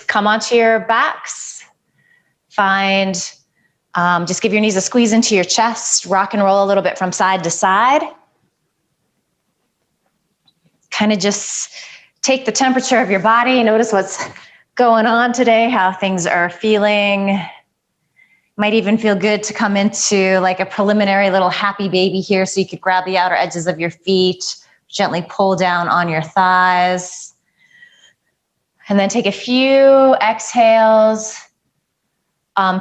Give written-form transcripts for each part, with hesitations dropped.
knees come onto your backs. Find, just give your knees a squeeze into your chest. Rock and roll a little bit from side to side. Kind of just take the temperature of your body. Notice what's going on today, how things are feeling. Might even feel good to come into like a preliminary little happy baby here, so you could grab the outer edges of your feet, gently pull down on your thighs. And then take a few exhales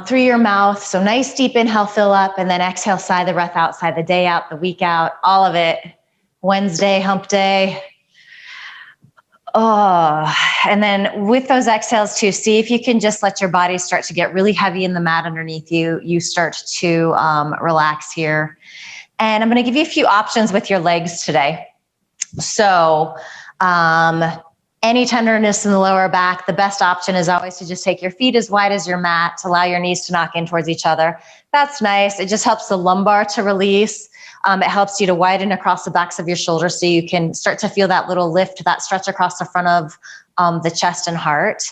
through your mouth. So nice deep inhale, fill up, and then exhale, sigh the breath out, sigh the day out, the week out, all of it. Wednesday, hump day. Oh, and then with those exhales too, see if you can just let your body start to get really heavy in the mat underneath you. You start to relax here. And I'm going to give you a few options with your legs today. So any tenderness in the lower back, the best option is always to just take your feet as wide as your mat, to allow your knees to knock in towards each other. That's nice. It just helps the lumbar to release. It helps you to widen across the backs of your shoulders so you can start to feel that little lift, that stretch across the front of the chest and heart.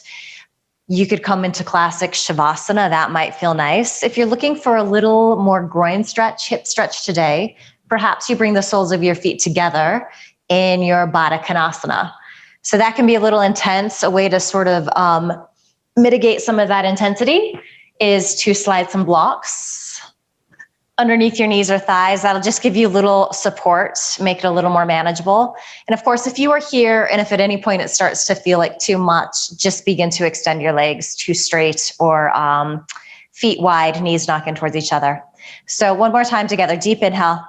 You could come into classic Shavasana. That might feel nice. If you're looking for a little more groin stretch, hip stretch today, perhaps you bring the soles of your feet together in your Baddha Konasana. So that can be a little intense. A way to sort of mitigate some of that intensity is to slide some blocks underneath your knees or thighs. That'll just give you a little support, make it a little more manageable. And of course, if you are here and if at any point it starts to feel like too much, just begin to extend your legs too straight or feet wide, knees knocking towards each other. So one more time together, deep inhale.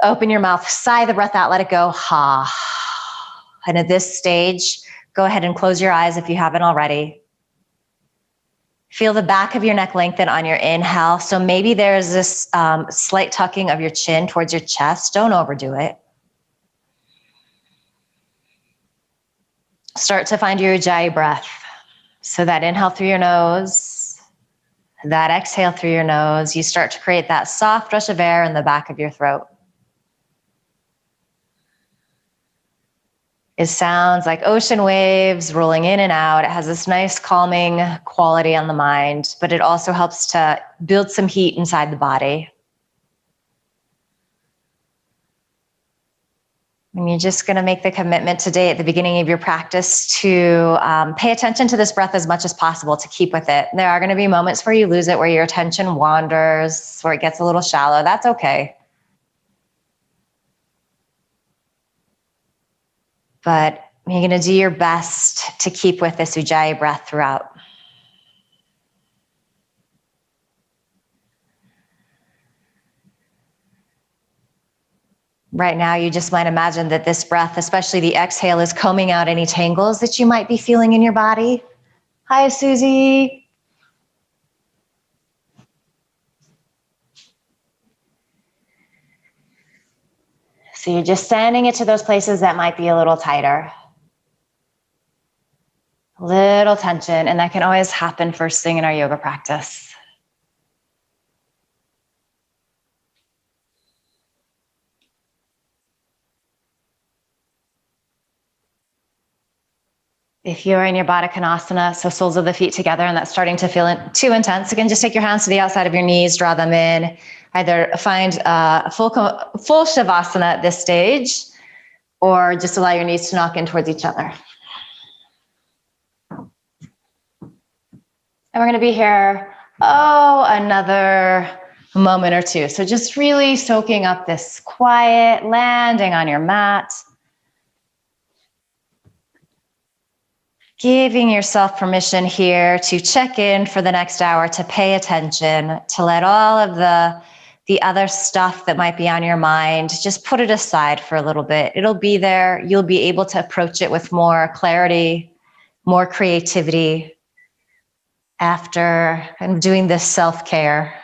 Open your mouth, sigh the breath out, let it go. Ha. And at this stage, go ahead and close your eyes if you haven't already. Feel the back of your neck lengthen on your inhale. So maybe there's this slight tucking of your chin towards your chest. Don't overdo it. Start to find your Ujjayi breath. So that inhale through your nose, that exhale through your nose. You start to create that soft rush of air in the back of your throat. It sounds like ocean waves rolling in and out. It has this nice calming quality on the mind, but it also helps to build some heat inside the body. And you're just going to make the commitment today at the beginning of your practice to pay attention to this breath as much as possible, to keep with it. There are going to be moments where you lose it, where your attention wanders, where it gets a little shallow. That's okay. But you're going to do your best to keep with this Ujjayi breath throughout. Right now, you just might imagine that this breath, especially the exhale, is combing out any tangles that you might be feeling in your body. Hi, Susie. So you're just sending it to those places that might be a little tighter. A little tension, and that can always happen first thing in our yoga practice. If you're in your Baddha Konasana, so soles of the feet together, and that's starting to feel too intense, again, just take your hands to the outside of your knees, draw them in. Either find a full Shavasana at this stage, or just allow your knees to knock in towards each other. And we're going to be here, another moment or two. So just really soaking up this quiet, landing on your mat. Giving yourself permission here to check in for the next hour, to pay attention, to let all of the other stuff that might be on your mind, just put it aside for a little bit. It'll be there. You'll be able to approach it with more clarity, more creativity after doing this self-care.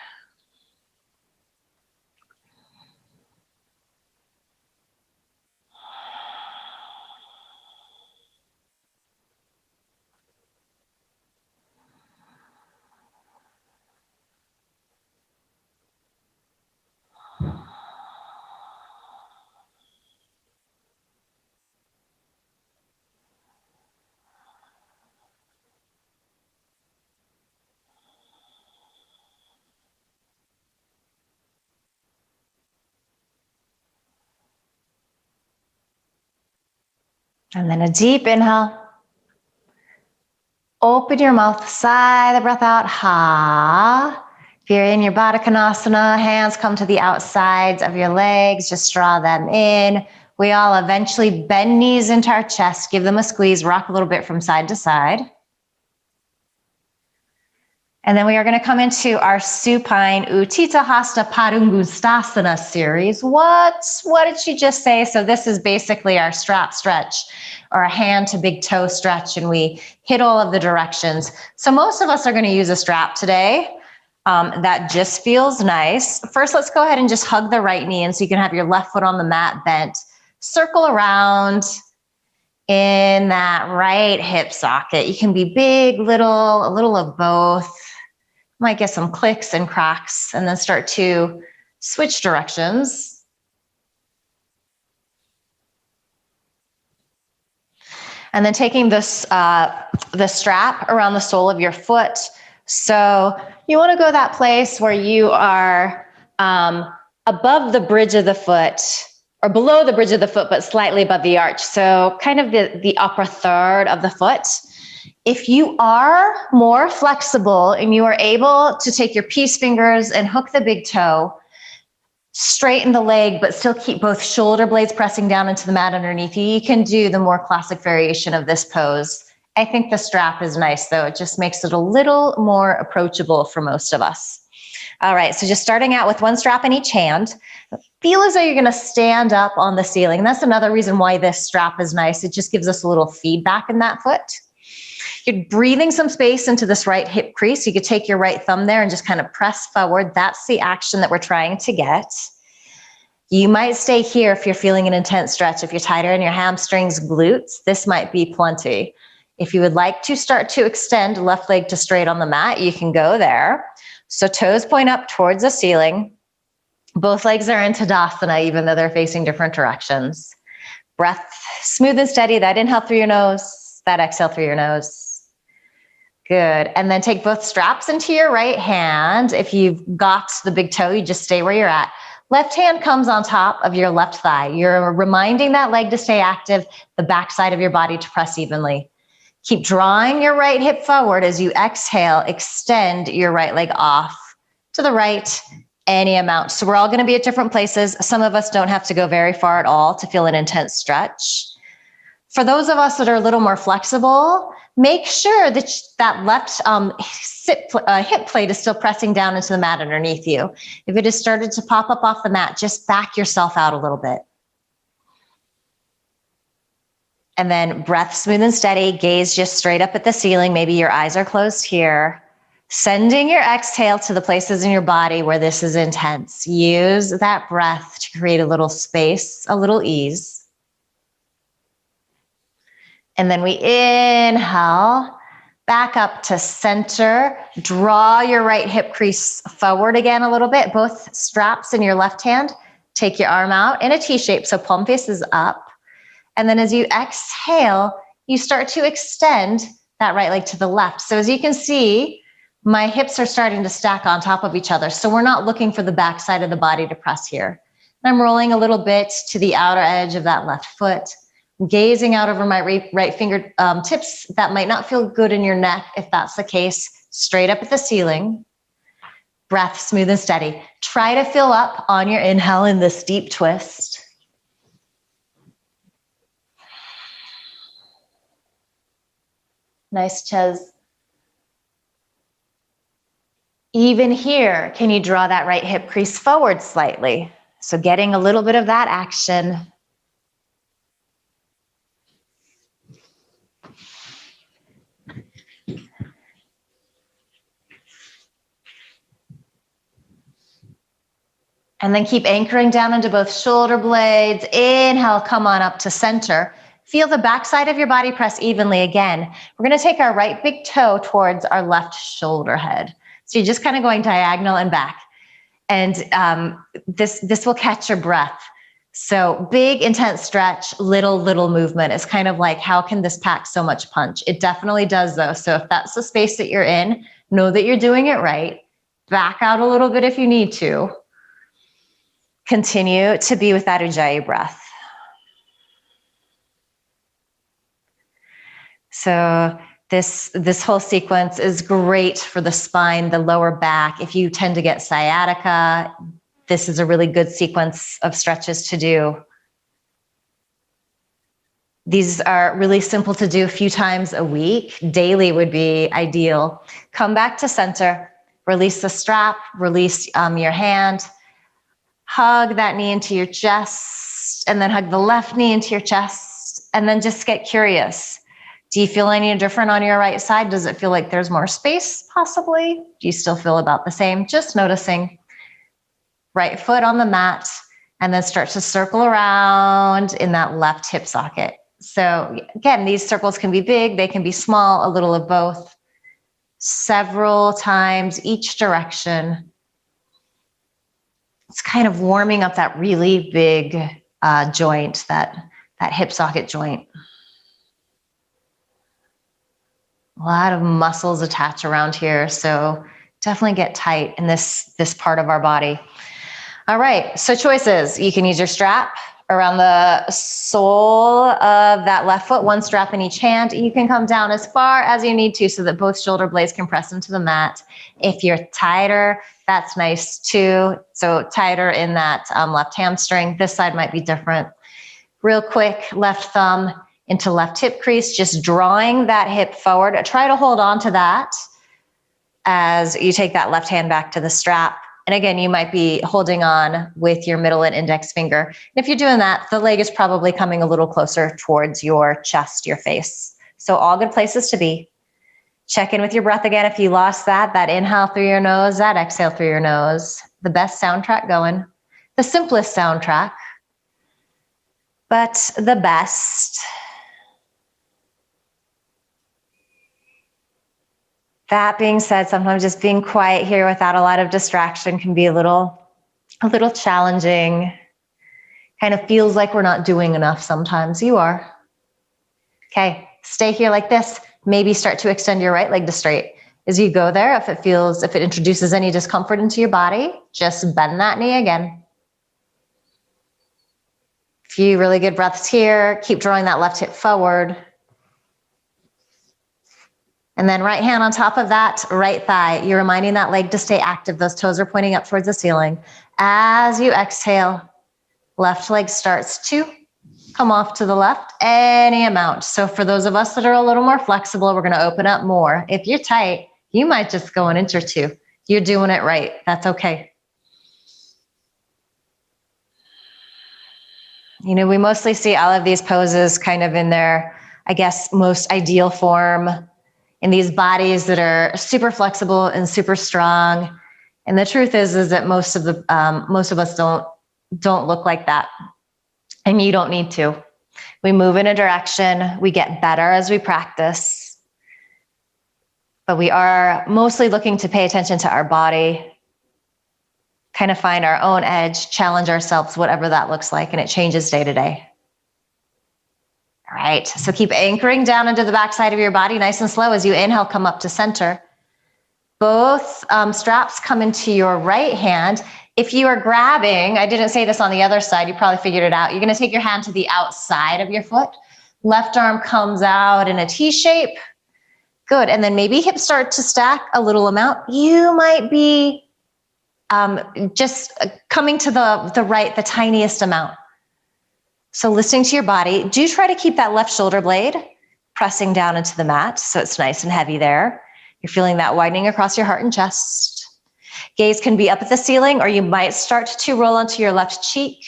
And then a deep inhale. Open your mouth, sigh the breath out, ha. If you're in your Baddha Konasana, hands come to the outsides of your legs, just draw them in. We all eventually bend knees into our chest, give them a squeeze, rock a little bit from side to side. And then we are going to come into our supine Utthita Padangusthasana series. What did she just say? So this is basically our strap stretch, or a hand to big toe stretch, and we hit all of the directions. So most of us are going to use a strap today. That just feels nice. First, let's go ahead and just hug the right knee in so you can have your left foot on the mat bent. Circle around in that right hip socket. You can be big, little, a little of both. Might get some clicks and cracks, and then start to switch directions. And then taking this, the strap around the sole of your foot. So you want to go that place where you are above the bridge of the foot, or below the bridge of the foot, but slightly above the arch. So kind of the upper third of the foot. If you are more flexible and you are able to take your peace fingers and hook the big toe, straighten the leg, but still keep both shoulder blades pressing down into the mat underneath you, you can do the more classic variation of this pose. I think the strap is nice though. It just makes it a little more approachable for most of us. All right, so just starting out with one strap in each hand. Feel as though you're going to stand up on the ceiling. And that's another reason why this strap is nice. It just gives us a little feedback in that foot. You're breathing some space into this right hip crease. You could take your right thumb there and just kind of press forward. That's the action that we're trying to get. You might stay here if you're feeling an intense stretch. If you're tighter in your hamstrings, glutes, this might be plenty. If you would like to start to extend left leg to straight on the mat, you can go there. So toes point up towards the ceiling. Both legs are in Tadasana, even though they're facing different directions. Breath smooth and steady. That inhale through your nose, that exhale through your nose. Good. And then take both straps into your right hand. If you've got the big toe, you just stay where you're at. Left hand comes on top of your left thigh. You're reminding that leg to stay active, the back side of your body to press evenly. Keep drawing your right hip forward as you exhale, extend your right leg off to the right, any amount. So we're all going to be at different places. Some of us don't have to go very far at all to feel an intense stretch. For those of us that are a little more flexible, make sure that that left hip plate is still pressing down into the mat underneath you. If it has started to pop up off the mat, just back yourself out a little bit. And then breath smooth and steady, gaze just straight up at the ceiling. Maybe your eyes are closed here. Sending your exhale to the places in your body where this is intense. Use that breath to create a little space, a little ease. And then we inhale, back up to center. Draw your right hip crease forward again a little bit. Both straps in your left hand. Take your arm out in a T shape, so palm faces up. And then as you exhale, you start to extend that right leg to the left. So as you can see, my hips are starting to stack on top of each other. So we're not looking for the back side of the body to press here. And I'm rolling a little bit to the outer edge of that left foot. Gazing out over my right finger tips. That might not feel good in your neck. If that's the case, straight up at the ceiling. Breath smooth and steady. Try to fill up on your inhale in this deep twist. Nice, Ches. Even here, can you draw that right hip crease forward slightly? So getting a little bit of that action. And then keep anchoring down into both shoulder blades. Inhale, come on up to center. Feel the backside of your body press evenly again. We're going to take our right big toe towards our left shoulder head. So you're just kind of going diagonal and back. And this will catch your breath. So big, intense stretch, little movement. It's kind of like, how can this pack so much punch? It definitely does though. So if that's the space that you're in, know that you're doing it right. Back out a little bit if you need to. Continue to be with that Ujjayi breath. So this whole sequence is great for the spine, the lower back. If you tend to get sciatica, this is a really good sequence of stretches to do. These are really simple to do a few times a week. Daily would be ideal. Come back to center, release the strap, release your hand, hug that knee into your chest, and then hug the left knee into your chest, and then just get curious. Do you feel any different on your right side? Does it feel like there's more space, possibly? Do you still feel about the same? Just noticing. Right foot on the mat, and then start to circle around in that left hip socket. So again, these circles can be big, they can be small, a little of both. Several times each direction. It's kind of warming up that really big joint, that hip socket joint. A lot of muscles attach around here, so definitely get tight in this part of our body. All right, so choices. You can use your strap around the sole of that left foot, one strap in each hand. You can come down as far as you need to so that both shoulder blades can press into the mat. If you're tighter, that's nice too. So tighter in that left hamstring. This side might be different. Real quick, left thumb into left hip crease, just drawing that hip forward. Try to hold on to that as you take that left hand back to the strap. And again, you might be holding on with your middle and index finger. And if you're doing that, the leg is probably coming a little closer towards your chest, your face. So all good places to be. Check in with your breath again. If you lost that inhale through your nose, that exhale through your nose. The best soundtrack going. The simplest soundtrack, but the best. That being said, sometimes just being quiet here without a lot of distraction can be a little challenging. Kind of feels like we're not doing enough sometimes. You are. Okay, stay here like this. Maybe start to extend your right leg to straight. As you go there, if it introduces any discomfort into your body, just bend that knee again. A few really good breaths here. Keep drawing that left hip forward. And then right hand on top of that right thigh. You're reminding that leg to stay active. Those toes are pointing up towards the ceiling. As you exhale, left leg starts to come off to the left any amount. So for those of us that are a little more flexible, we're going to open up more. If you're tight, you might just go an inch or two. You're doing it right. That's okay. You know, we mostly see all of these poses kind of in their, I guess, most ideal form, in these bodies that are super flexible and super strong. And the truth is that most of us don't look like that. And you don't need to. We move in a direction, we get better as we practice. But we are mostly looking to pay attention to our body, kind of find our own edge, challenge ourselves, whatever that looks like, and it changes day to day. All right, so keep anchoring down into the backside of your body, nice and slow. As you inhale, come up to center. Both straps come into your right hand. If you are grabbing, I didn't say this on the other side, you probably figured it out. You're gonna take your hand to the outside of your foot. Left arm comes out in a T shape. Good, and then maybe hips start to stack a little amount. You might be just coming to the right, the tiniest amount. So listening to your body, do try to keep that left shoulder blade pressing down into the mat so it's nice and heavy there. You're feeling that widening across your heart and chest. Gaze can be up at the ceiling, or you might start to roll onto your left cheek,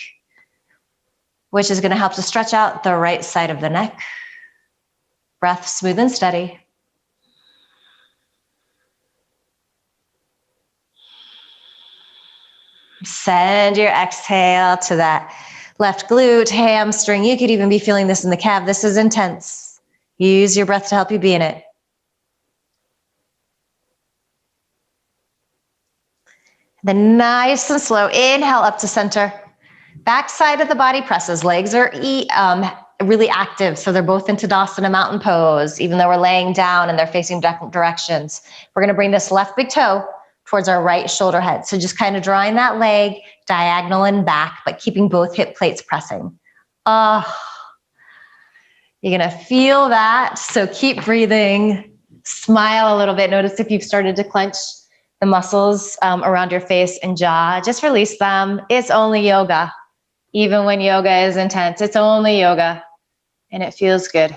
which is going to help to stretch out the right side of the neck. Breath smooth and steady. Send your exhale to that left glute, hamstring. You could even be feeling this in the calf. This is intense. Use your breath to help you be in it. Then nice and slow, inhale up to center. Back side of the body presses. Legs are really active, so they're both in Tadasana mountain pose, even though we're laying down and they're facing different directions. We're gonna bring this left big toe towards our right shoulder head. So just kind of drawing that leg diagonal and back, but keeping both hip plates pressing. You're gonna feel that, so keep breathing. Smile a little bit. Notice if you've started to clench the muscles around your face and jaw. Just release them. It's only yoga. Even when yoga is intense, it's only yoga, and it feels good.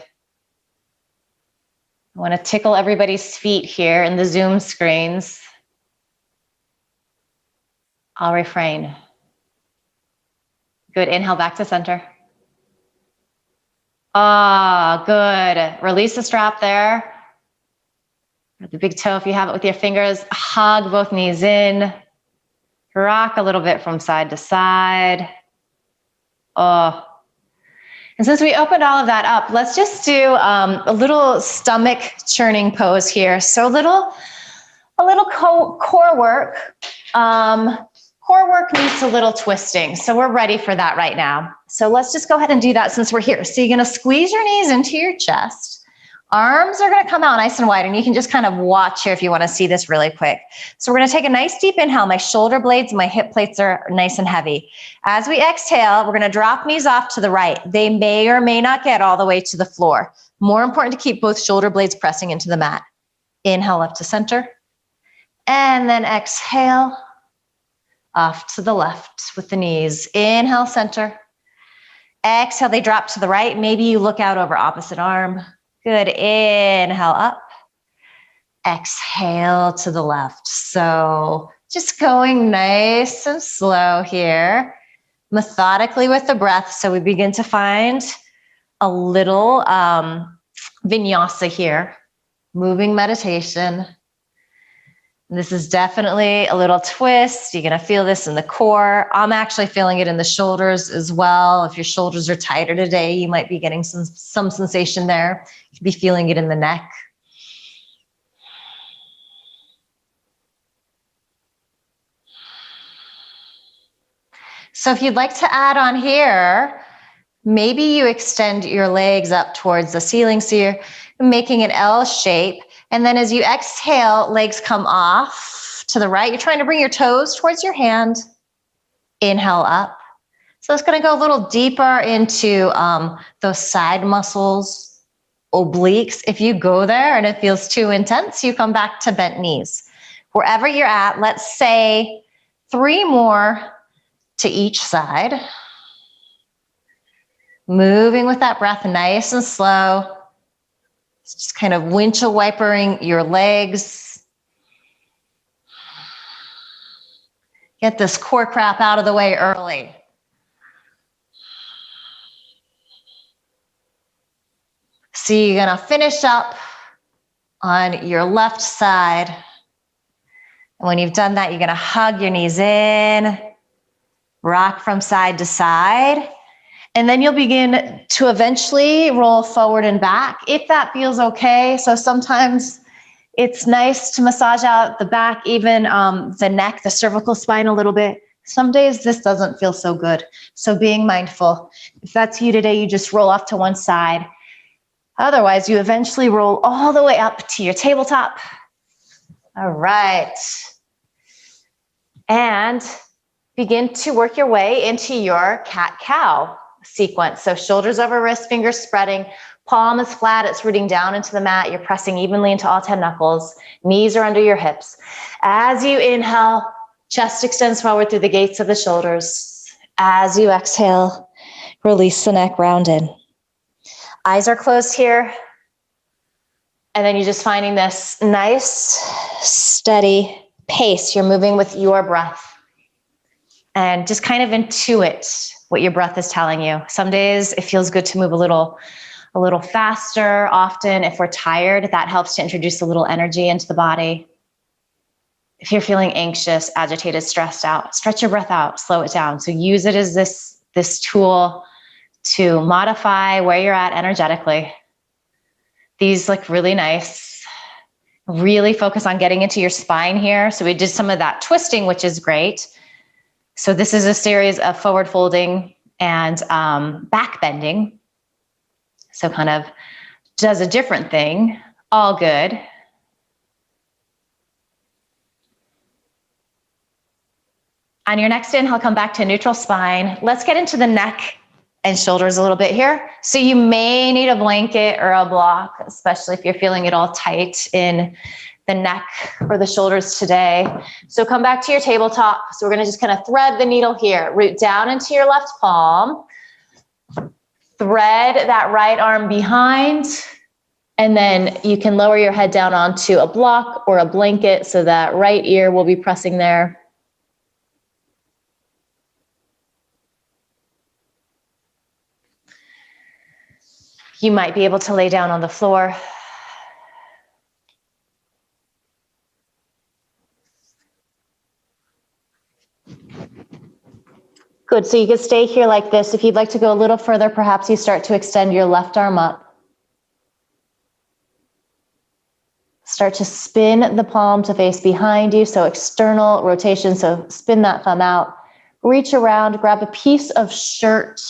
I want to tickle everybody's feet here in the Zoom screens. I'll refrain. Good. Inhale back to center. Ah, good. Release the strap there. The big toe, if you have it with your fingers, hug both knees in. Rock a little bit from side to side. Oh. And since we opened all of that up, let's just do a little stomach churning pose here. So a little core work. Core work needs a little twisting. So we're ready for that right now. So let's just go ahead and do that since we're here. So you're gonna squeeze your knees into your chest. Arms are gonna come out nice and wide, and you can just kind of watch here if you wanna see this really quick. So we're gonna take a nice deep inhale. My shoulder blades, my hip plates are nice and heavy. As we exhale, we're gonna drop knees off to the right. They may or may not get all the way to the floor. More important to keep both shoulder blades pressing into the mat. Inhale up to center. And then exhale off to the left with the knees. Inhale, center. Exhale, they drop to the right. Maybe you look out over opposite arm. Good. Inhale up. Exhale to the left. So just going nice and slow here, methodically with the breath. So we begin to find a little vinyasa here, moving meditation. This is definitely a little twist. You're gonna feel this in the core. I'm actually feeling it in the shoulders as well. If your shoulders are tighter today, you might be getting some sensation there. You could be feeling it in the neck. So if you'd like to add on here, maybe you extend your legs up towards the ceiling. So you're making an L shape. And then as you exhale, legs come off to the right. You're trying to bring your toes towards your hand. Inhale up. So it's going to go a little deeper into those side muscles, obliques. If you go there and it feels too intense, you come back to bent knees. Wherever you're at, let's say 3 more to each side. Moving with that breath nice and slow. Just kind of windshield wipering your legs. Get this core crap out of the way early. So you're gonna finish up on your left side. And when you've done that, you're gonna hug your knees in, rock from side to side. And then you'll begin to eventually roll forward and back if that feels okay. So sometimes it's nice to massage out the back, even the neck, the cervical spine a little bit. Some days this doesn't feel so good. So being mindful. If that's you today, you just roll off to one side. Otherwise, you eventually roll all the way up to your tabletop. All right. And begin to work your way into your cat-cow sequence. So shoulders over wrist, fingers spreading, palm is flat, it's rooting down into the mat. You're pressing evenly into all 10 knuckles. Knees are under your hips. As you inhale, chest extends forward through the gates of the shoulders. As you exhale, release the neck, round in. Eyes are closed here. And then you're just finding this nice, steady pace. You're moving with your breath. And just kind of intuit what your breath is telling you. Some days it feels good to move a little faster. Often if we're tired, that helps to introduce a little energy into the body. If you're feeling anxious, agitated, stressed out, stretch your breath out, slow it down. So use it as this tool to modify where you're at energetically. These look really nice. Really focus on getting into your spine here. So we did some of that twisting, which is great. So this is a series of forward folding and back bending. So kind of does a different thing, all good. On your next inhale, come back to neutral spine. Let's get into the neck and shoulders a little bit here. So you may need a blanket or a block, especially if you're feeling it all tight in the neck or the shoulders today. So come back to your tabletop. So we're gonna just kind of thread the needle here. Root down into your left palm. Thread that right arm behind. And then you can lower your head down onto a block or a blanket so that right ear will be pressing there. You might be able to lay down on the floor. Good, so you can stay here like this. If you'd like to go a little further, perhaps you start to extend your left arm up. Start to spin the palm to face behind you, so external rotation, so spin that thumb out. Reach around, grab a piece of shirt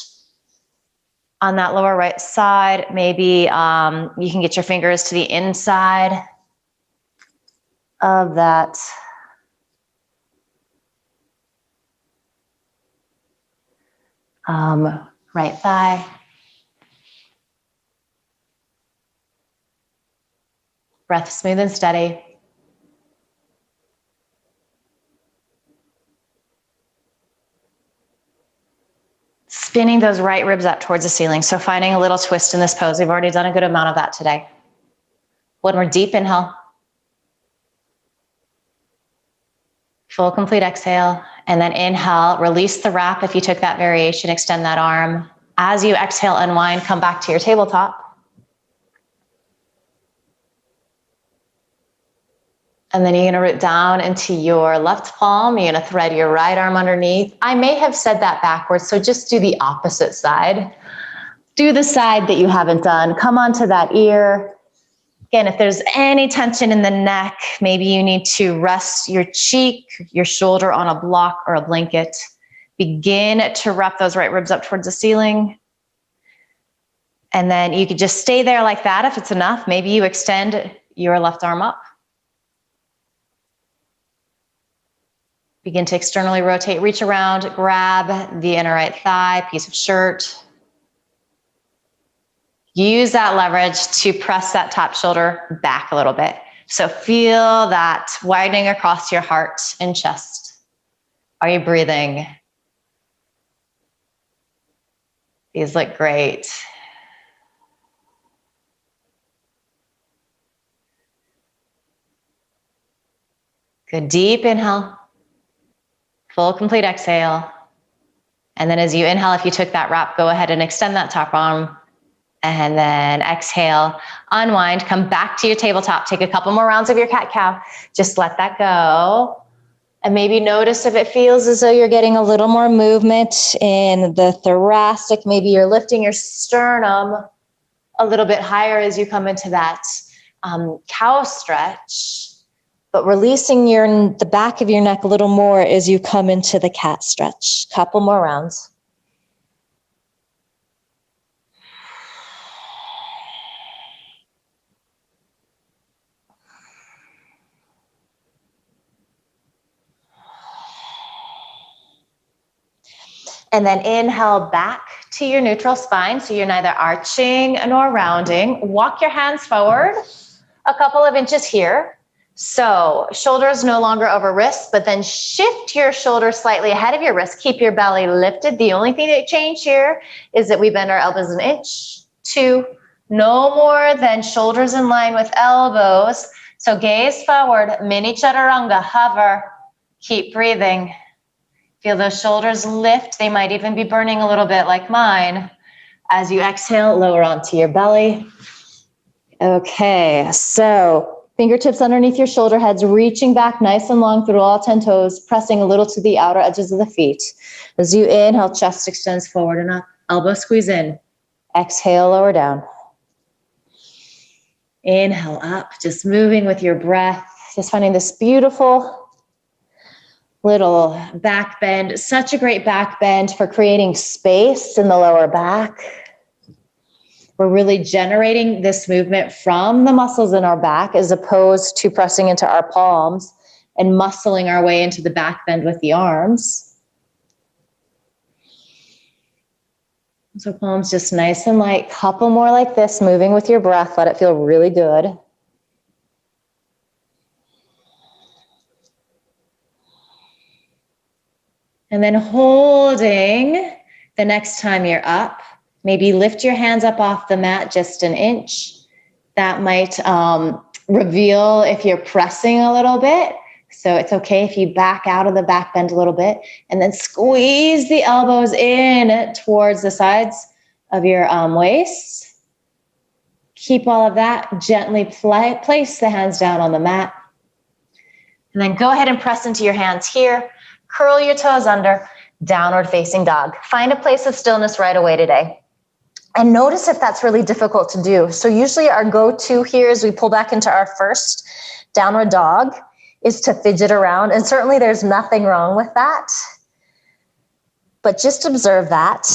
on that lower right side. Maybe you can get your fingers to the inside of that right thigh. Breath smooth and steady. Spinning those right ribs up towards the ceiling. So finding a little twist in this pose. We've already done a good amount of that today. One more deep inhale. Full complete exhale. And then inhale, release the wrap. If you took that variation, extend that arm. As you exhale, unwind, come back to your tabletop. And then you're gonna root down into your left palm. You're gonna thread your right arm underneath. I may have said that backwards, so just do the opposite side. Do the side that you haven't done. Come onto that ear. Again, if there's any tension in the neck, maybe you need to rest your cheek, your shoulder on a block or a blanket. Begin to wrap those right ribs up towards the ceiling. And then you could just stay there like that if it's enough. Maybe you extend your left arm up. Begin to externally rotate, reach around, grab the inner right thigh, piece of shirt. Use that leverage to press that top shoulder back a little bit. So feel that widening across your heart and chest. Are you breathing? These look great. Good, deep inhale. Full complete exhale. And then as you inhale, if you took that wrap, go ahead and extend that top arm. And then exhale, unwind, come back to your tabletop. Take a couple more rounds of your cat-cow. Just let that go. And maybe notice if it feels as though you're getting a little more movement in the thoracic. Maybe you're lifting your sternum a little bit higher as you come into that cow stretch. But releasing the back of your neck a little more as you come into the cat stretch. Couple more rounds. And then inhale back to your neutral spine. So you're neither arching nor rounding. Walk your hands forward a couple of inches here. So shoulders no longer over wrists, but then shift your shoulders slightly ahead of your wrist. Keep your belly lifted. The only thing that changed here is that we bend our elbows an inch, 2, no more than shoulders in line with elbows. So gaze forward, mini chaturanga, hover, keep breathing. Feel those shoulders lift. They might even be burning a little bit like mine. As you exhale, lower onto your belly. Okay, so fingertips underneath your shoulder heads, reaching back nice and long through all 10 toes, pressing a little to the outer edges of the feet. As you inhale, chest extends forward and up. Elbow squeeze in. Exhale, lower down. Inhale up, just moving with your breath. Just finding this beautiful little back bend. Such a great back bend for creating space in the lower back. We're really generating this movement from the muscles in our back as opposed to pressing into our palms and muscling our way into the back bend with the arms. So palms just nice and light. Couple more like this, moving with your breath. Let it feel really good. And then holding the next time you're up. Maybe lift your hands up off the mat just an inch. That might reveal if you're pressing a little bit. So it's okay if you back out of the back bend a little bit, and then squeeze the elbows in towards the sides of your waist. Keep all of that. Gently place the hands down on the mat. And then go ahead and press into your hands here. Curl your toes under, downward facing dog. Find a place of stillness right away today. And notice if that's really difficult to do. So usually our go-to here as we pull back into our first downward dog is to fidget around. And certainly there's nothing wrong with that. But just observe that.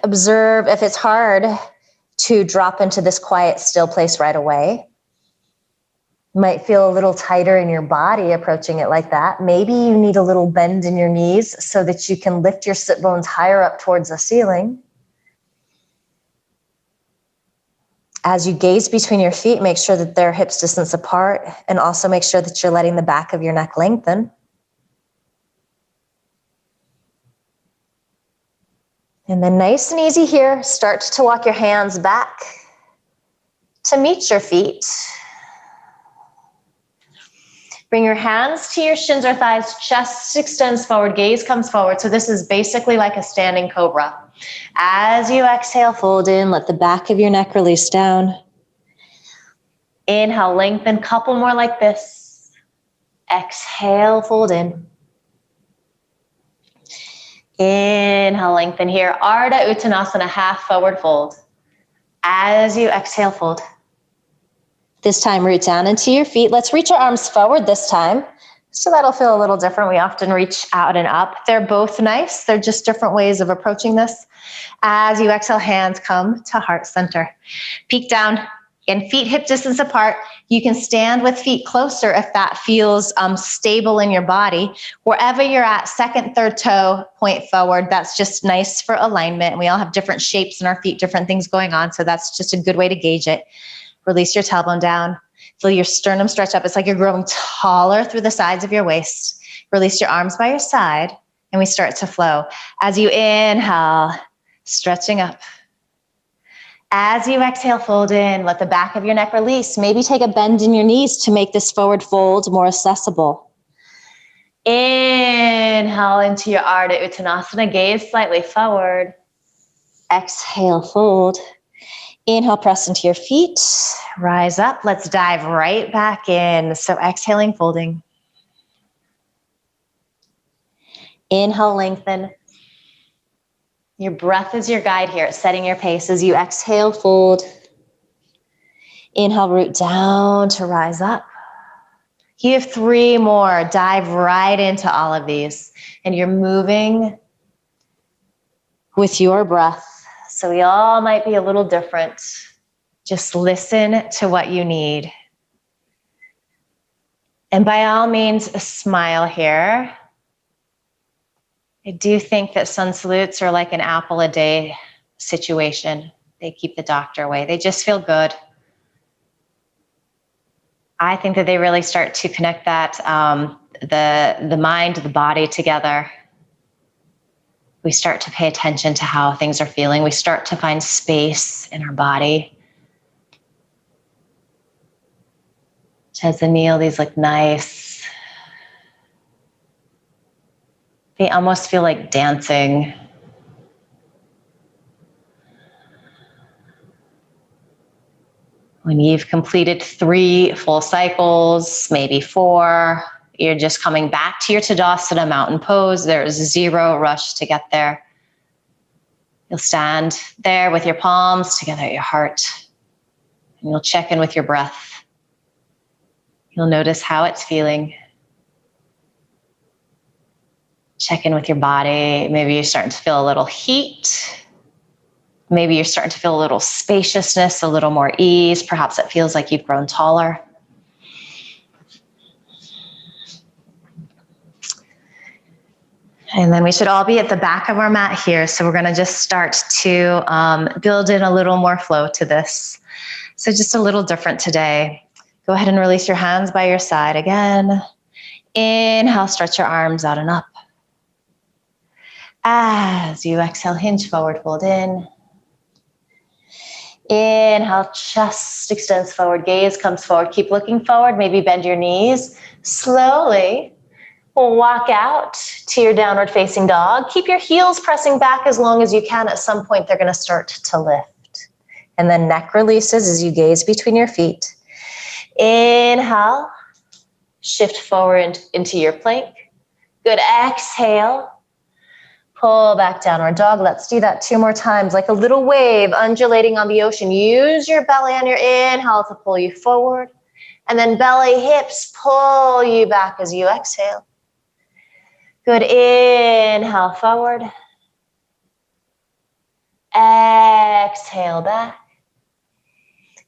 Observe if it's hard to drop into this quiet, still place right away. You might feel a little tighter in your body approaching it like that. Maybe you need a little bend in your knees so that you can lift your sit bones higher up towards the ceiling. As you gaze between your feet, make sure that they're hips distance apart, and also make sure that you're letting the back of your neck lengthen. And then nice and easy here, start to walk your hands back to meet your feet. Bring your hands to your shins or thighs, chest extends forward, gaze comes forward. So this is basically like a standing cobra. As you exhale, fold in, let the back of your neck release down. Inhale, lengthen, couple more like this. Exhale, fold in. Inhale, lengthen here. Ardha Uttanasana, half forward fold. As you exhale, fold. This time, root down into your feet. Let's reach our arms forward this time. So that'll feel a little different. We often reach out and up. They're both nice. They're just different ways of approaching this. As you exhale, hands come to heart center. Peek down and feet hip distance apart. You can stand with feet closer if that feels stable in your body. Wherever you're at, second, third toe, point forward. That's just nice for alignment. And we all have different shapes in our feet, different things going on. So that's just a good way to gauge it. Release your tailbone down. Feel your sternum stretch up. It's like you're growing taller through the sides of your waist. Release your arms by your side, and we start to flow. As you inhale, stretching up. As you exhale, fold in. Let the back of your neck release. Maybe take a bend in your knees to make this forward fold more accessible. Inhale into your Ardha Uttanasana. Gaze slightly forward. Exhale, fold. Inhale, press into your feet, rise up. Let's dive right back in. So exhaling, folding. Inhale, lengthen. Your breath is your guide here. It's setting your pace. As you exhale, fold. Inhale, root down to rise up. You have 3 more. Dive right into all of these. And you're moving with your breath. So we all might be a little different. Just listen to what you need. And by all means, a smile here. I do think that sun salutes are like an apple a day situation. They keep the doctor away. They just feel good. I think that they really start to connect that, the mind, the body together. We start to pay attention to how things are feeling. We start to find space in our body. As a kneel, these look nice. They almost feel like dancing. When you've completed 3 full cycles, maybe 4, you're just coming back to your Tadasana mountain pose. There's 0 rush to get there. You'll stand there with your palms together at your heart, and you'll check in with your breath. You'll notice how it's feeling. Check in with your body. Maybe you're starting to feel a little heat. Maybe you're starting to feel a little spaciousness, a little more ease. Perhaps it feels like you've grown taller. And then we should all be at the back of our mat here. So we're going to just start to build in a little more flow to this. So just a little different today. Go ahead and release your hands by your side again. Inhale, stretch your arms out and up. As you exhale, hinge forward, fold in. Inhale, chest extends forward, gaze comes forward. Keep looking forward, maybe bend your knees. Slowly walk out to your downward facing dog. Keep your heels pressing back as long as you can. At some point, they're gonna start to lift. And then neck releases as you gaze between your feet. Inhale, shift forward into your plank. Good, exhale. Pull back, downward dog. Let's do that 2 more times, like a little wave undulating on the ocean. Use your belly on your inhale to pull you forward. And then belly, hips, pull you back as you exhale. Good, inhale forward. Exhale back.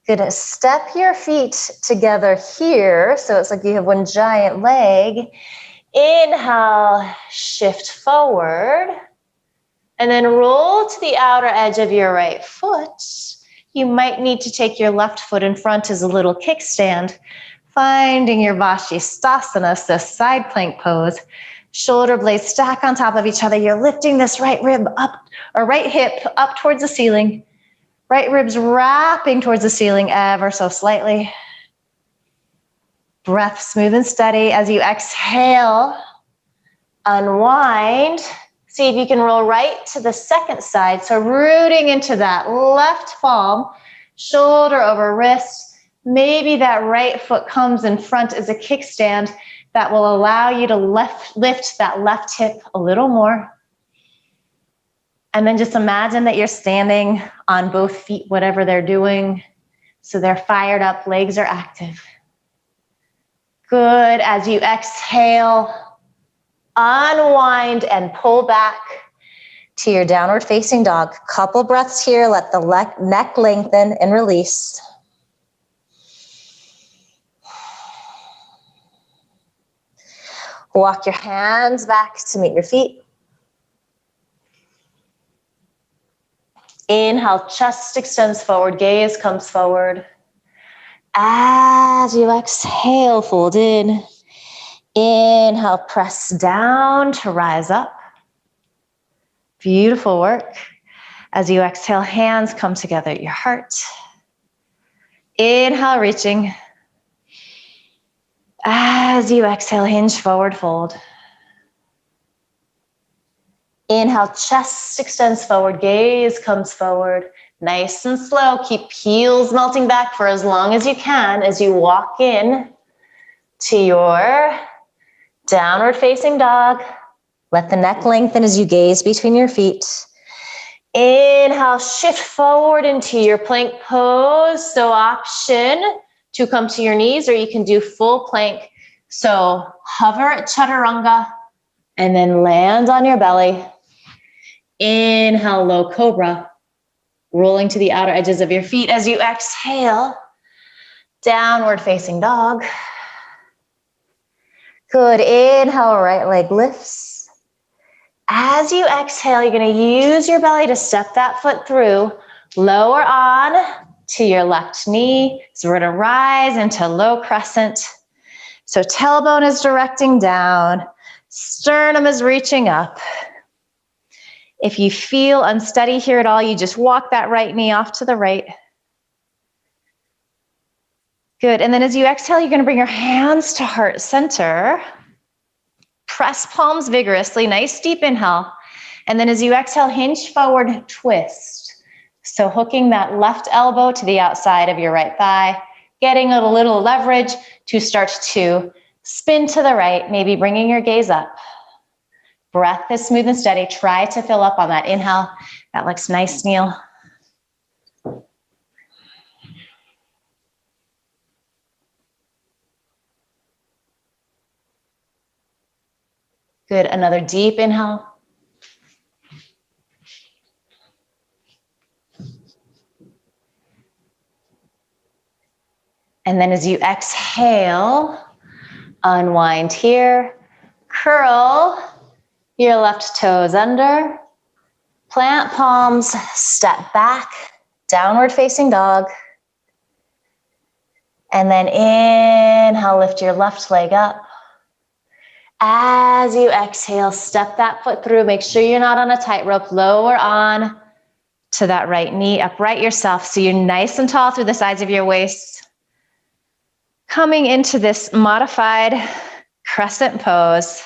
Good, step your feet together here. So it's like you have one giant leg. Inhale, shift forward. And then roll to the outer edge of your right foot. You might need to take your left foot in front as a little kickstand, finding your Vashisthasana, this side plank pose. Shoulder blades stack on top of each other. You're lifting this right rib up, or right hip up towards the ceiling. Right ribs wrapping towards the ceiling ever so slightly. Breath smooth and steady as you exhale. Unwind. See if you can roll right to the second side. So rooting into that left palm, shoulder over wrist. Maybe that right foot comes in front as a kickstand. That will allow you to lift that left hip a little more. And then just imagine that you're standing on both feet, whatever they're doing. So they're fired up, legs are active. Good, as you exhale, unwind and pull back to your downward facing dog. Couple breaths here, let the neck lengthen and release. Walk your hands back to meet your feet. Inhale, chest extends forward, gaze comes forward. As you exhale, fold in. Inhale, press down to rise up. Beautiful work. As you exhale, hands come together at your heart. Inhale, reaching. As you exhale, hinge forward, fold. Inhale, chest extends forward, gaze comes forward. Nice and slow. Keep heels melting back for as long as you can as you walk in to your downward facing dog. Let the neck lengthen as you gaze between your feet. Inhale, shift forward into your plank pose. So option to come to your knees, or you can do full plank. So hover at chaturanga and then land on your belly. Inhale, low cobra, rolling to the outer edges of your feet. As you exhale, downward facing dog. Good, inhale, right leg lifts. As you exhale, you're gonna use your belly to step that foot through. Lower on to your left knee. So we're gonna rise into low crescent. So tailbone is directing down. Sternum is reaching up. If you feel unsteady here at all, you just walk that right knee off to the right. Good, and then as you exhale, you're gonna bring your hands to heart center. Press palms vigorously, nice deep inhale. And then as you exhale, hinge forward, twist. So hooking that left elbow to the outside of your right thigh, getting a little leverage to start to spin to the right, maybe bringing your gaze up. Breath is smooth and steady. Try to fill up on that inhale. That looks nice, Neil. Good, another deep inhale. And then as you exhale, unwind here, curl your left toes under. Plant palms, step back, downward facing dog. And then inhale, lift your left leg up. As you exhale, step that foot through. Make sure you're not on a tightrope. Lower on to that right knee. Upright yourself so you're nice and tall through the sides of your waist. Coming into this modified crescent pose.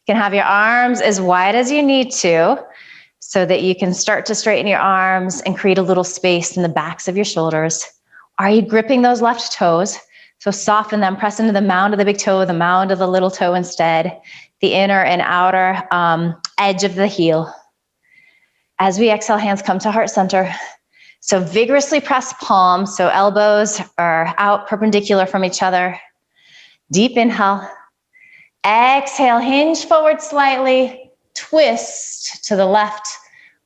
You can have your arms as wide as you need to so that you can start to straighten your arms and create a little space in the backs of your shoulders. Are you gripping those left toes? So soften them, press into the mound of the big toe, the mound of the little toe instead, the inner and outer edge of the heel. As we exhale, hands come to heart center. So vigorously press palms, so elbows are out perpendicular from each other. Deep inhale. Exhale, hinge forward slightly, twist to the left,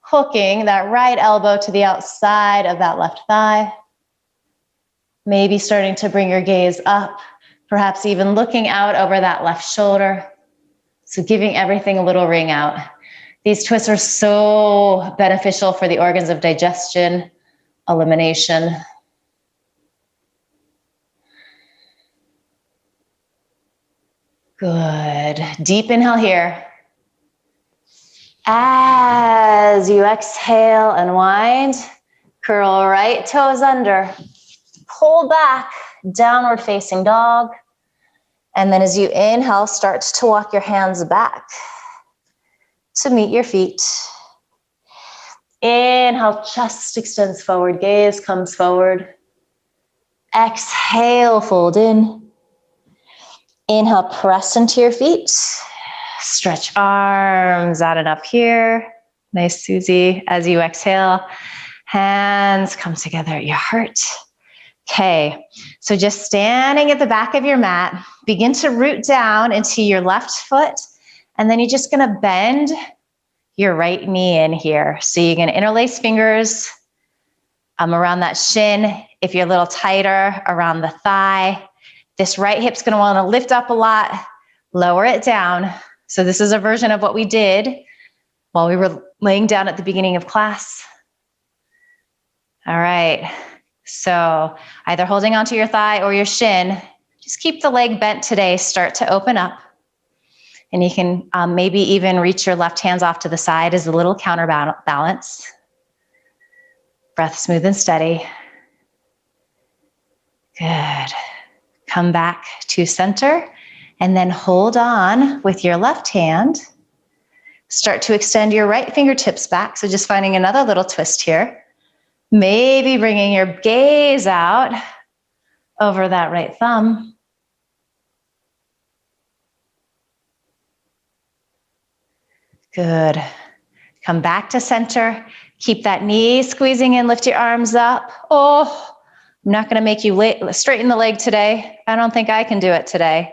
hooking that right elbow to the outside of that left thigh. Maybe starting to bring your gaze up, perhaps even looking out over that left shoulder. So giving everything a little ring out. These twists are so beneficial for the organs of digestion, elimination. Good. Deep inhale here. As you exhale, unwind, curl right toes under. Pull back, downward facing dog. And then as you inhale, start to walk your hands back to meet your feet. Inhale, chest extends forward, gaze comes forward. Exhale, fold in. Inhale, press into your feet. Stretch arms out and up here. Nice, Susie. As you exhale, hands come together at your heart. Okay, so just standing at the back of your mat, begin to root down into your left foot, and then you're just gonna bend your right knee in here. So you're gonna interlace fingers around that shin. If you're a little tighter, around the thigh. This right hip's gonna wanna lift up a lot, lower it down. So this is a version of what we did while we were laying down at the beginning of class. All right. So either holding onto your thigh or your shin, just keep the leg bent today, start to open up. And you can maybe even reach your left hands off to the side as a little counterbalance. Breath smooth and steady. Good. Come back to center and then hold on with your left hand. Start to extend your right fingertips back. So just finding another little twist here. Maybe bringing your gaze out over that right thumb. Good. Come back to center. Keep that knee squeezing in, lift your arms up. Oh, I'm not gonna make you straighten the leg today. I don't think I can do it today.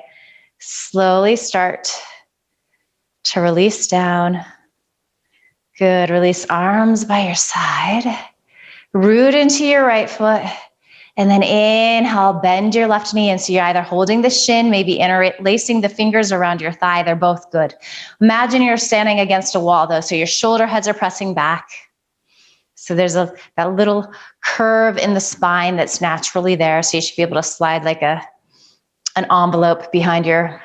Slowly start to release down. Good, release arms by your side. Root into your right foot, and then inhale, bend your left knee. And so you're either holding the shin, maybe interlacing the fingers around your thigh. They're both good. Imagine you're standing against a wall though, so your shoulder heads are pressing back. So there's that little curve in the spine that's naturally there. So you should be able to slide like an envelope behind your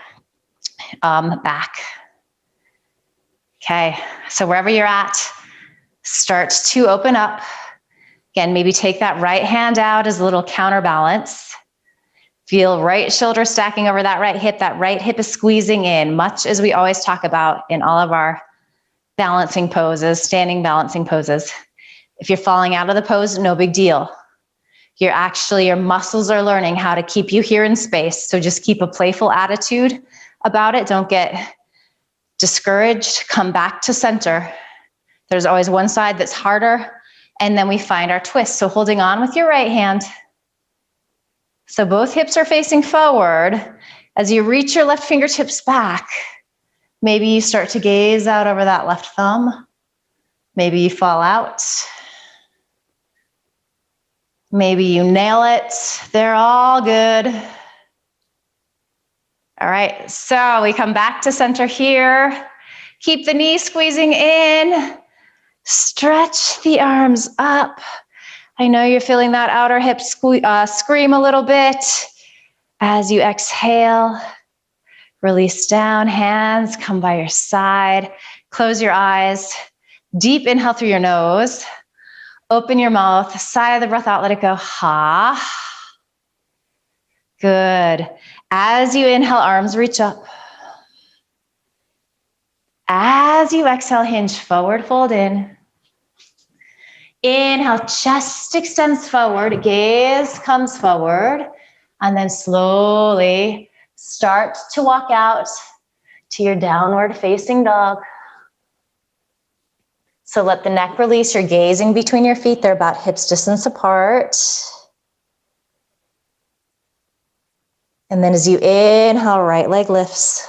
back. Okay, so wherever you're at, start to open up. Again, maybe take that right hand out as a little counterbalance. Feel right shoulder stacking over that right hip is squeezing in, much as we always talk about in all of our balancing poses, standing balancing poses. If you're falling out of the pose, no big deal. Your muscles are learning how to keep you here in space. So just keep a playful attitude about it. Don't get discouraged. Come back to center. There's always one side that's harder. And then we find our twist. So holding on with your right hand. So both hips are facing forward. As you reach your left fingertips back, maybe you start to gaze out over that left thumb. Maybe you fall out. Maybe you nail it. They're all good. All right, so we come back to center here. Keep the knees squeezing in. Stretch the arms up. I know you're feeling that outer hip scream a little bit. As you exhale, release down, hands come by your side. Close your eyes. Deep inhale through your nose. Open your mouth, sigh of the breath out, let it go. Ha. Good. As you inhale, arms reach up. As you exhale, hinge forward, fold in. Inhale, chest extends forward, gaze comes forward, and then slowly start to walk out to your downward facing dog. So let the neck release, you're gazing between your feet, they're about hips distance apart. And then as you inhale, right leg lifts.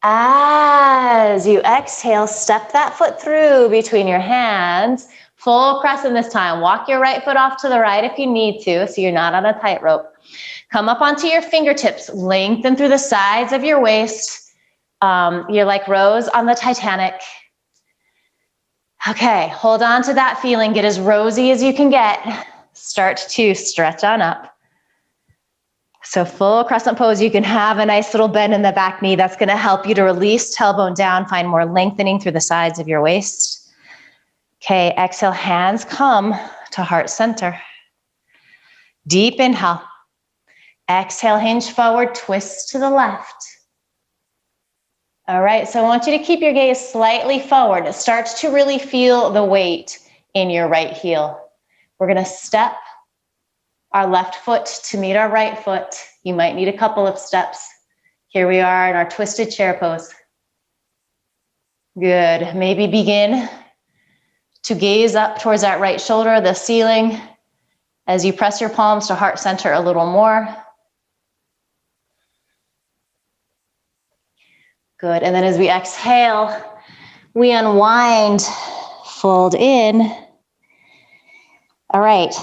As you exhale, step that foot through between your hands. Full crescent this time. Walk your right foot off to the right if you need to, so you're not on a tightrope. Come up onto your fingertips. Lengthen through the sides of your waist. You're like Rose on the Titanic. Okay, hold on to that feeling. Get as rosy as you can get. Start to stretch on up. So full crescent pose, you can have a nice little bend in the back knee. That's gonna help you to release tailbone down, find more lengthening through the sides of your waist. Okay, exhale, hands come to heart center. Deep inhale. Exhale, hinge forward, twist to the left. All right, so I want you to keep your gaze slightly forward. Start to really feel the weight in your right heel. We're gonna step our left foot to meet our right foot. You might need a couple of steps. Here we are in our twisted chair pose. Good. Maybe begin to gaze up towards that right shoulder, the ceiling, as you press your palms to heart center a little more. Good. And then as we exhale, we unwind, fold in. All right.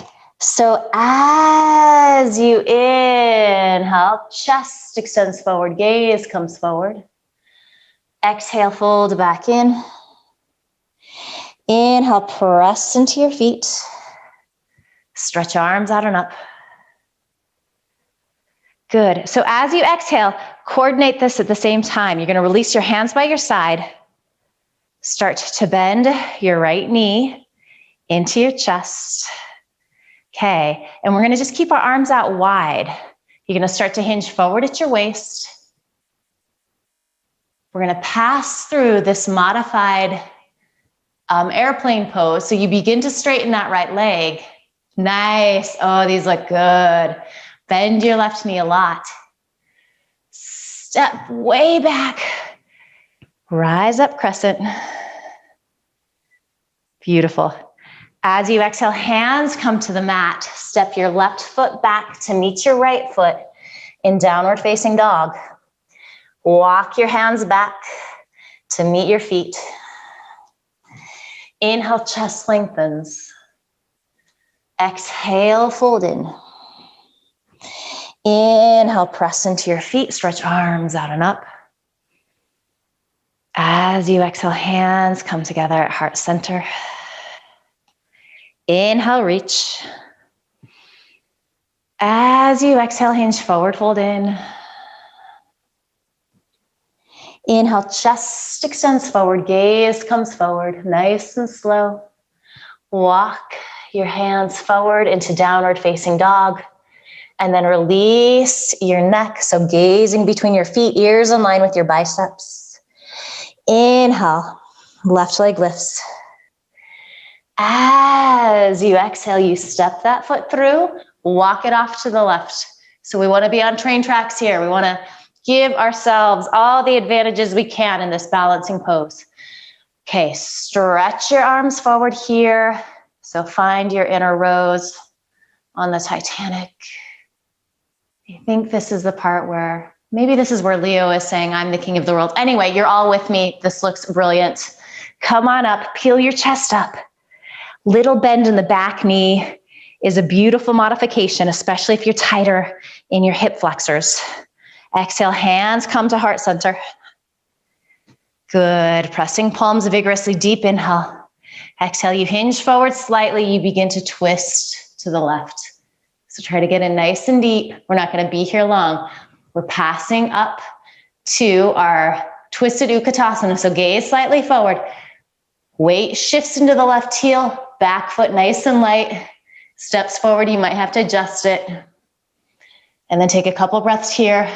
So as you inhale, chest extends forward, gaze comes forward. Exhale, fold back in. Inhale, press into your feet. Stretch arms out and up. Good. So as you exhale, coordinate this at the same time. You're going to release your hands by your side. Start to bend your right knee into your chest. Okay, and we're gonna just keep our arms out wide. You're gonna start to hinge forward at your waist. We're gonna pass through this modified airplane pose. So you begin to straighten that right leg. Nice, oh, these look good. Bend your left knee a lot. Step way back. Rise up, crescent. Beautiful. As you exhale, hands come to the mat. Step your left foot back to meet your right foot in downward facing dog. Walk your hands back to meet your feet. Inhale, chest lengthens. Exhale, fold in. Inhale, press into your feet. Stretch arms out and up. As you exhale, hands come together at heart center. Inhale, reach. As you exhale, hinge forward, fold in. Inhale, chest extends forward, gaze comes forward, nice and slow. Walk your hands forward into downward facing dog. And then release your neck, so gazing between your feet, ears in line with your biceps. Inhale, left leg lifts. As you exhale, you step that foot through, walk it off to the left. So we want to be on train tracks here. We want to give ourselves all the advantages we can in this balancing pose. Okay, stretch your arms forward here. So find your inner rose on the Titanic. I think this is the part where, maybe this is where Leo is saying, I'm the king of the world. Anyway, you're all with me. This looks brilliant. Come on up, peel your chest up. Little bend in the back knee is a beautiful modification, especially if you're tighter in your hip flexors. Exhale, hands come to heart center. Good. Pressing palms vigorously, deep inhale. Exhale, you hinge forward slightly. You begin to twist to the left. So try to get in nice and deep. We're not going to be here long. We're passing up to our twisted Utkatasana. So gaze slightly forward. Weight shifts into the left heel. Back foot nice and light. Steps forward. You might have to adjust it. And then take a couple breaths here.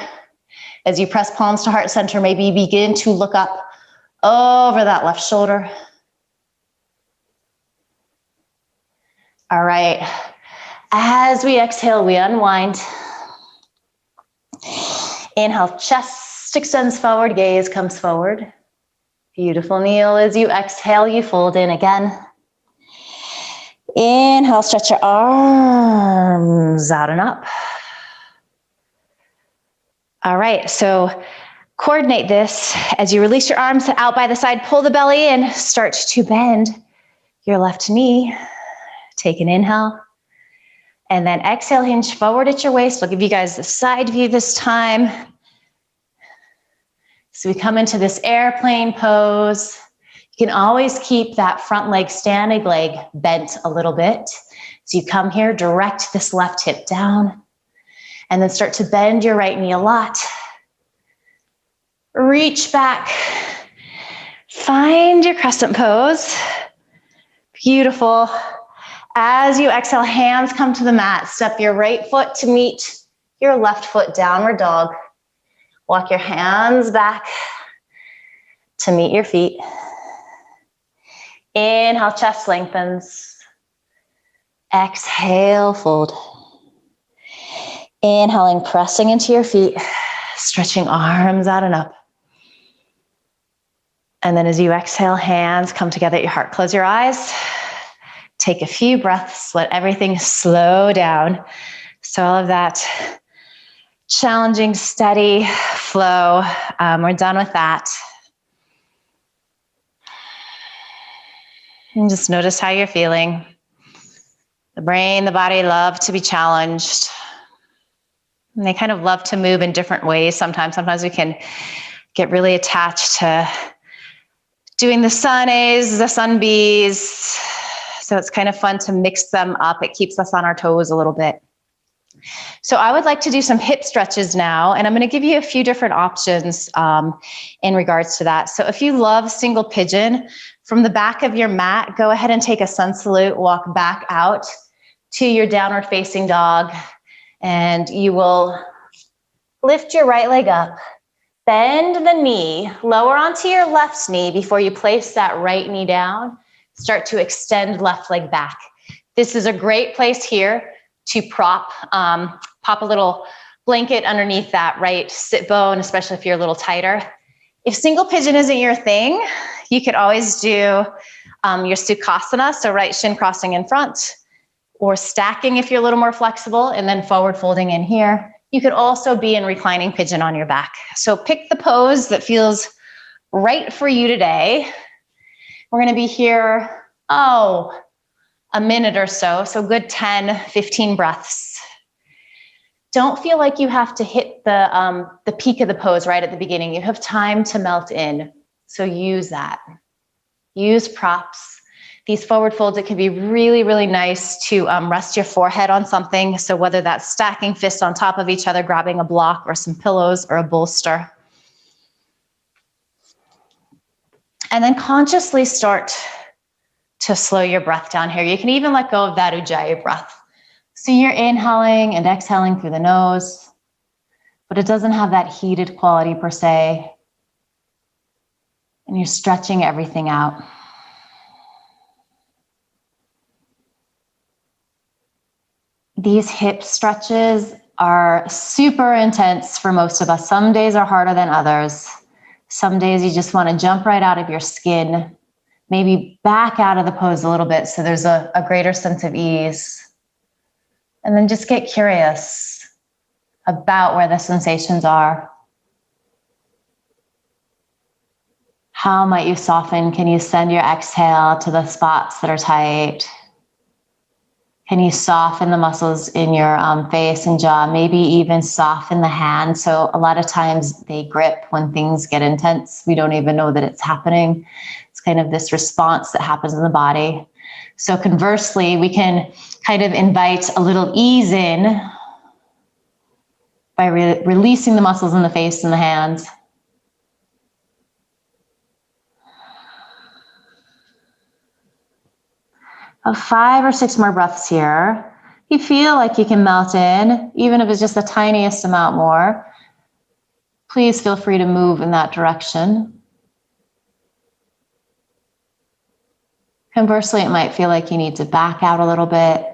As you press palms to heart center, maybe begin to look up over that left shoulder. All right. As we exhale, we unwind. Inhale, chest extends forward, gaze comes forward. Beautiful, kneel. As you exhale, you fold in again. Inhale, stretch your arms out and up. All right, so coordinate this. As you release your arms out by the side, pull the belly in, start to bend your left knee. Take an inhale. And then exhale, hinge forward at your waist. I'll give you guys the side view this time. So we come into this airplane pose. You can always keep that front leg, standing leg bent a little bit. So you come here, direct this left hip down. And then start to bend your right knee a lot. Reach back. Find your crescent pose. Beautiful. As you exhale, hands come to the mat. Step your right foot to meet your left foot, downward dog. Walk your hands back to meet your feet. Inhale, chest lengthens. Exhale, fold. Inhaling, pressing into your feet, stretching arms out and up. And then as you exhale, hands come together at your heart. Close your eyes. Take a few breaths. Let everything slow down. So all of that challenging, steady flow. We're done with that. And just notice how you're feeling. The brain, the body love to be challenged. And they kind of love to move in different ways sometimes. Sometimes we can get really attached to doing the sun A's, the sun B's. So it's kind of fun to mix them up. It keeps us on our toes a little bit. So I would like to do some hip stretches now, and I'm going to give you a few different options in regards to that. So if you love single pigeon, from the back of your mat, go ahead and take a sun salute, walk back out to your downward facing dog. And you will lift your right leg up, bend the knee, lower onto your left knee before you place that right knee down. Start to extend left leg back. This is a great place here to pop a little blanket underneath that right sit bone, especially if you're a little tighter. If single pigeon isn't your thing, you could always do your Sukhasana, so right shin crossing in front, or stacking if you're a little more flexible, and then forward folding in here. You could also be in reclining pigeon on your back. So pick the pose that feels right for you today. We're gonna be here, a minute or so, so good 10, 15 breaths. Don't feel like you have to hit the peak of the pose right at the beginning. You have time to melt in, so use that. Use props. These forward folds, it can be really, really nice to rest your forehead on something. So whether that's stacking fists on top of each other, grabbing a block or some pillows or a bolster. And then consciously start to slow your breath down here. You can even let go of that Ujjayi breath. So you're inhaling and exhaling through the nose, but it doesn't have that heated quality per se. And you're stretching everything out. These hip stretches are super intense for most of us. Some days are harder than others. Some days you just want to jump right out of your skin, maybe back out of the pose a little bit so there's a greater sense of ease. And then just get curious about where the sensations are. How might you soften? Can you send your exhale to the spots that are tight? Can you soften the muscles in your face and jaw? Maybe even soften the hand. So a lot of times they grip when things get intense. We don't even know that it's happening. It's kind of this response that happens in the body. So conversely, we can kind of invite a little ease in by releasing the muscles in the face and the hands. About 5 or 6 more breaths here. You feel like you can melt in, even if it's just the tiniest amount more. Please feel free to move in that direction. Conversely, it might feel like you need to back out a little bit.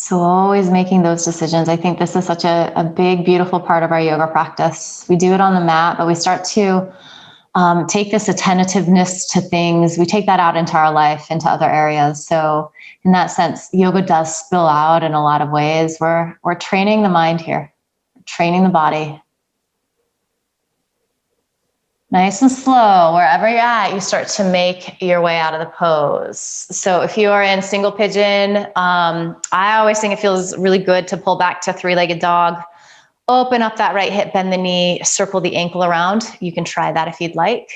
So always making those decisions. I think this is such a big, beautiful part of our yoga practice. We do it on the mat, but we start to take this attentiveness to things. We take that out into our life, into other areas. So in that sense, yoga does spill out in a lot of ways. We're training the mind here, training the body. Nice and slow, wherever you're at, you start to make your way out of the pose. So if you are in single pigeon, I always think it feels really good to pull back to three-legged dog, open up that right hip, bend the knee, circle the ankle around. You can try that if you'd like.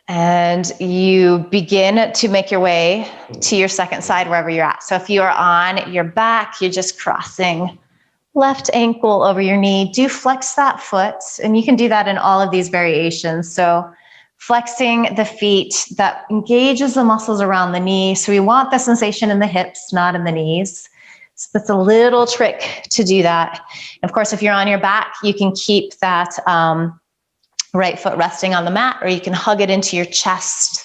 And you begin to make your way to your second side, wherever you're at. So if you are on your back, you're just crossing left ankle over your knee. Do flex that foot, and you can do that in all of these variations. So flexing the feet, that engages the muscles around the knee. So we want the sensation in the hips, not in the knees. So that's a little trick to do that. Of course, if you're on your back, you can keep that right foot resting on the mat, or you can hug it into your chest.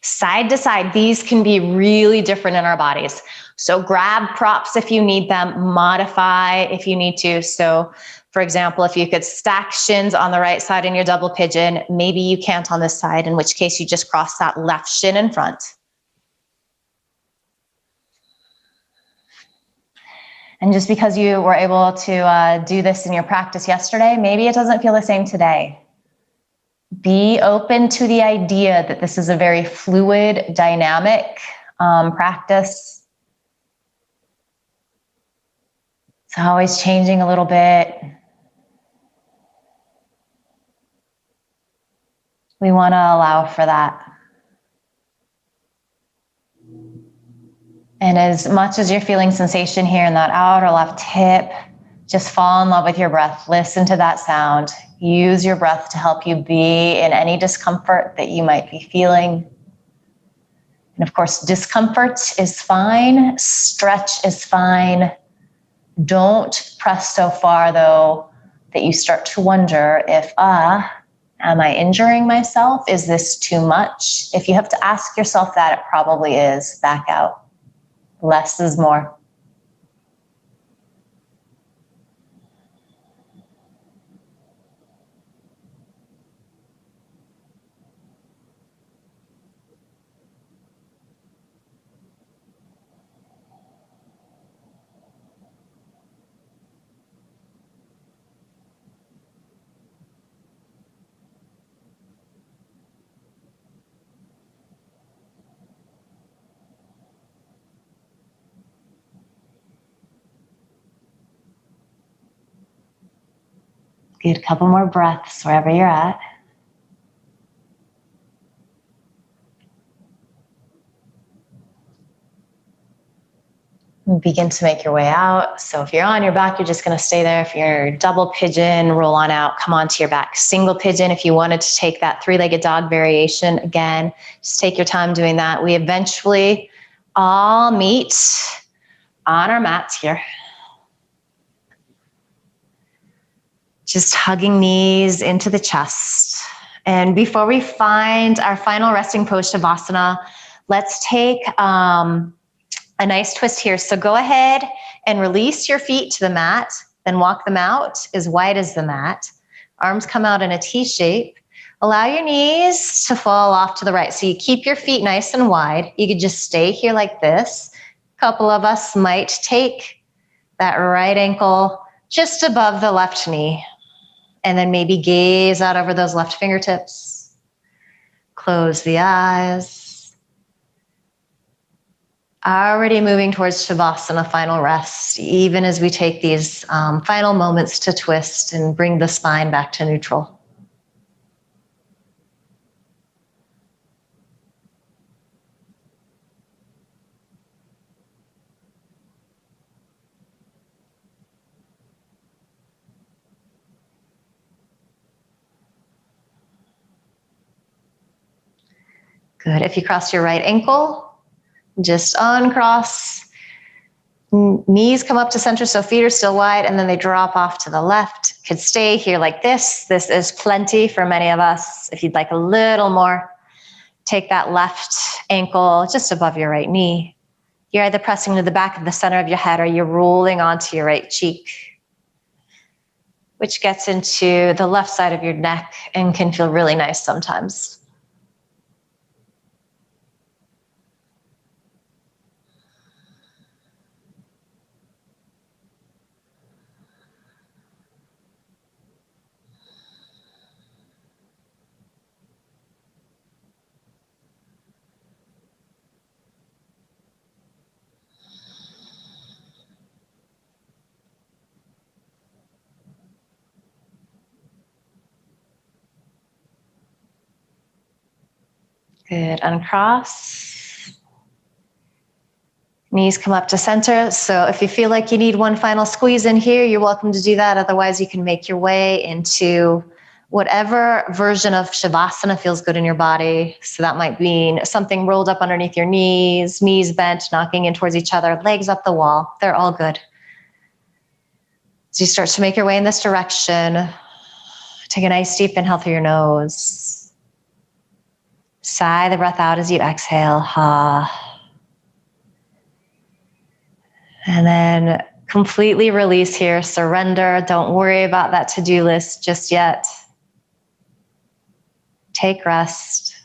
Side to side, these can be really different in our bodies. So grab props if you need them, modify if you need to. So for example, if you could stack shins on the right side in your double pigeon, maybe you can't on this side, in which case you just cross that left shin in front. And just because you were able to do this in your practice yesterday, maybe it doesn't feel the same today. Be open to the idea that this is a very fluid, dynamic practice. It's always changing a little bit. We want to allow for that. And as much as you're feeling sensation here in that outer left hip, just fall in love with your breath. Listen to that sound. Use your breath to help you be in any discomfort that you might be feeling. And of course, discomfort is fine. Stretch is fine. Don't press so far, though, that you start to wonder if, am I injuring myself? Is this too much? If you have to ask yourself that, it probably is. Back out. Less is more. Get a couple more breaths wherever you're at. Begin to make your way out. So if you're on your back, you're just going to stay there. If you're double pigeon, roll on out, come onto your back. Single pigeon, if you wanted to take that three-legged dog variation, again, just take your time doing that. We eventually all meet on our mats here. Just hugging knees into the chest. And before we find our final resting pose, Shavasana, let's take a nice twist here. So go ahead and release your feet to the mat, then walk them out as wide as the mat. Arms come out in a T shape. Allow your knees to fall off to the right. So you keep your feet nice and wide. You could just stay here like this. A couple of us might take That right ankle just above the left knee. And then maybe gaze out over those left fingertips. Close the eyes. Already moving towards Shavasana, final rest, even as we take these final moments to twist and bring the spine back to neutral. Good. If you cross your right ankle, just uncross. Knees come up to center, so feet are still wide, and then they drop off to the left. Could stay here like this. This is plenty for many of us. If you'd like a little more, take that left ankle just above your right knee. You're either pressing to the back of the center of your head or you're rolling onto your right cheek, which gets into the left side of your neck and can feel really nice sometimes. Good. Uncross. Knees come up to center. So if you feel like you need one final squeeze in here, you're welcome to do that. Otherwise, you can make your way into whatever version of Shavasana feels good in your body. So that might mean something rolled up underneath your knees bent, knocking in towards each other, legs up the wall. They're all good. As you start to make your way in this direction, take a nice deep inhale through your nose. Sigh the breath out as you exhale. Ha. And then completely release here. Surrender. Don't worry about that to-do list just yet. Take rest.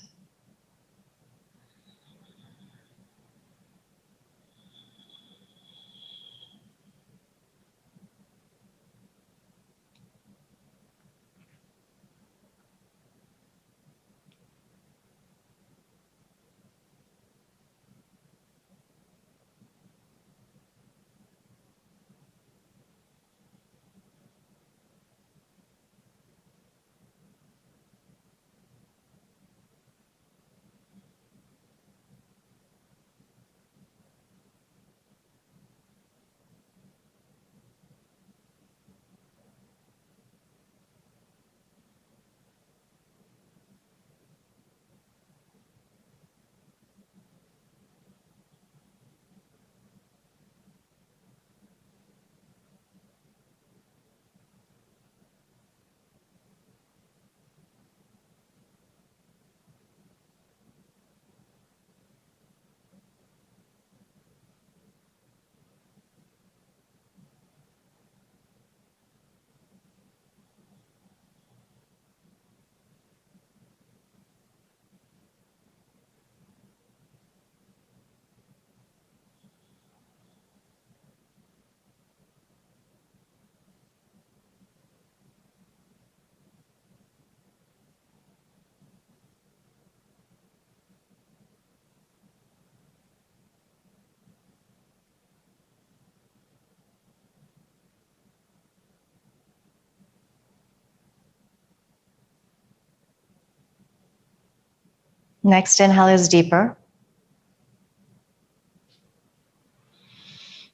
Next inhale is deeper.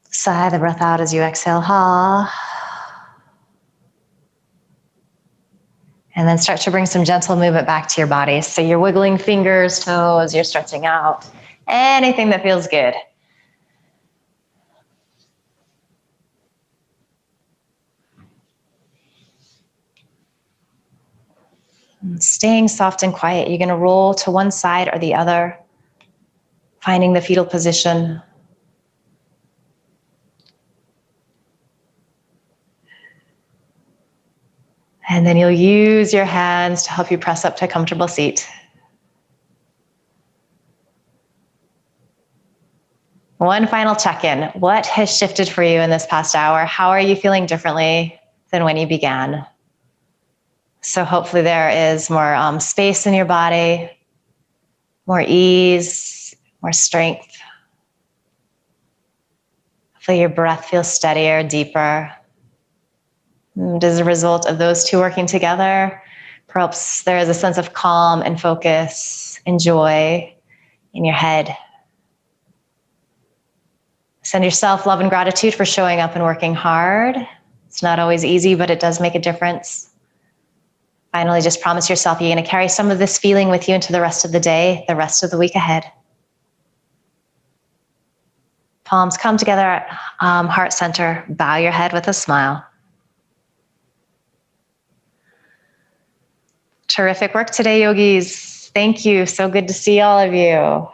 Sigh the breath out as you exhale. Ha. And then start to bring some gentle movement back to your body. So you're wiggling fingers, toes, you're stretching out. Anything that feels good. And staying soft and quiet, you're going to roll to one side or the other, finding the fetal position. And then you'll use your hands to help you press up to a comfortable seat. One final check-in. What has shifted for you in this past hour? How are you feeling differently than when you began? So hopefully there is more space in your body, more ease, more strength. Hopefully your breath feels steadier, deeper. And as a result of those two working together, perhaps there is a sense of calm and focus and joy in your head. Send yourself love and gratitude for showing up and working hard. It's not always easy, but it does make a difference. Finally, just promise yourself you're going to carry some of this feeling with you into the rest of the day, the rest of the week ahead. Palms come together at heart center. Bow your head with a smile. Terrific work today, yogis. Thank you. So good to see all of you.